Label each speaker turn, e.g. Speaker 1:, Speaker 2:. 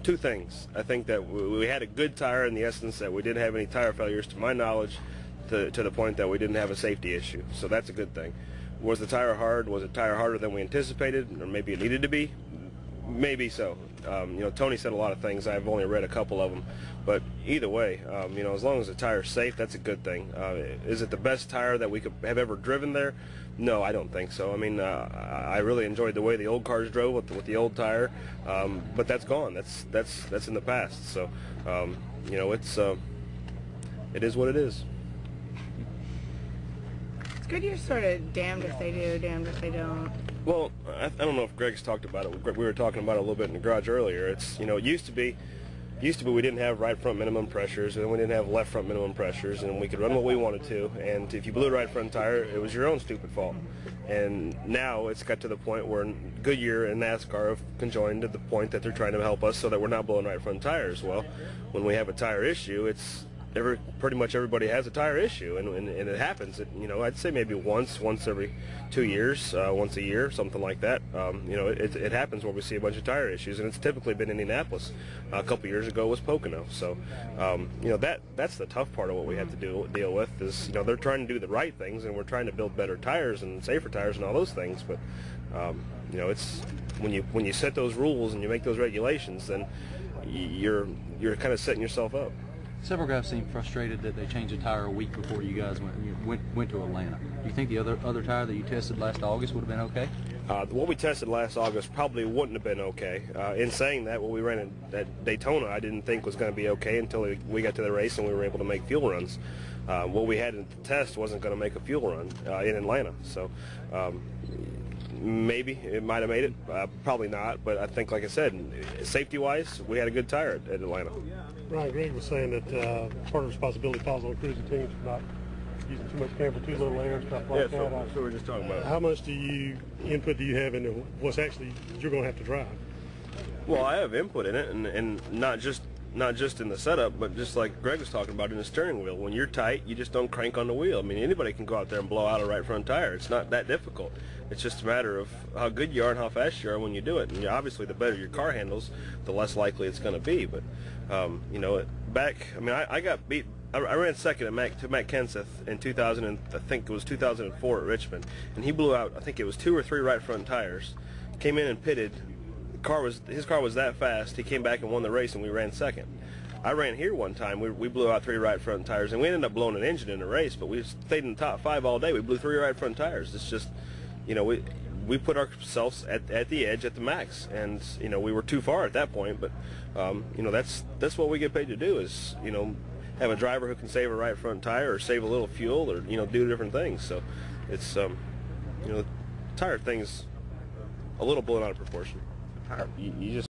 Speaker 1: two things. I think that we had a good tire in the essence that we didn't have any tire failures, to my knowledge, to the point that we didn't have a safety issue. So that's a good thing. Was the tire hard? Was the tire harder than we anticipated, or maybe it needed to be? Maybe so. Tony said a lot of things. I've only read a couple of them, but either way, as long as the tire's safe, that's a good thing. Is it the best tire that we could have ever driven there? No, I don't think so. I mean, I really enjoyed the way the old cars drove with the old tire, but that's gone. That's in the past. So, it is what it is.
Speaker 2: Goodyear's sort of damned if they do, damned if they don't.
Speaker 1: Well, I don't know if Greg's talked about it. We were talking about it a little bit in the garage earlier. It used to be we didn't have right front minimum pressures, and we didn't have left front minimum pressures, and we could run what we wanted to, and if you blew a right front tire, it was your own stupid fault. And now it's got to the point where Goodyear and NASCAR have conjoined to the point that they're trying to help us so that we're not blowing right front tires. Well, when we have a tire issue, it's pretty much everybody has a tire issue, and it happens. I'd say maybe once every 2 years, once a year, something like that. It happens where we see a bunch of tire issues, and it's typically been Indianapolis. A couple years ago was Pocono. So, that's the tough part of what we have to deal with is, they're trying to do the right things, and we're trying to build better tires and safer tires and all those things. But, it's when you set those rules and you make those regulations, then you're kind of setting yourself up.
Speaker 3: Several guys seemed frustrated that they changed the tire a week before you guys went to Atlanta. Do you think the other tire that you tested last August would have been okay?
Speaker 1: What we tested last August probably wouldn't have been okay. In saying that, what we ran at Daytona I didn't think was going to be okay until we got to the race and we were able to make fuel runs. What we had in the test wasn't going to make a fuel run in Atlanta. So maybe it might have made it, probably not. But I think, like I said, safety-wise, we had a good tire at Atlanta.
Speaker 4: Ryan Greg was saying that part of the responsibility falls on cruising teams for not using too much camber, too little air, stuff like that.
Speaker 1: Yeah, that's what we were just talking about.
Speaker 4: How much input do you have into what's actually you're going to have to drive?
Speaker 1: Well, I have input in it, and not just in the setup, but just like Greg was talking about in the steering wheel. When you're tight, you just don't crank on the wheel. I mean, anybody can go out there and blow out a right front tire. It's not that difficult. It's just a matter of how good you are and how fast you are when you do it. And obviously, the better your car handles, the less likely it's going to be. But I got beat. I ran second to Matt Kenseth in 2000, I think it was 2004 at Richmond, and he blew out, I think it was 2 or 3 right front tires. Came in and pitted. His car was that fast. He came back and won the race, and we ran second. I ran here one time. We blew out 3 right front tires, and we ended up blowing an engine in the race, but we stayed in the top 5 all day. We blew 3 right front tires. It's just, we put ourselves at the edge at the max, and we were too far at that point. But that's what we get paid to do is have a driver who can save a right front tire or save a little fuel or do different things. So it's the tire thing's a little blown out of proportion. You just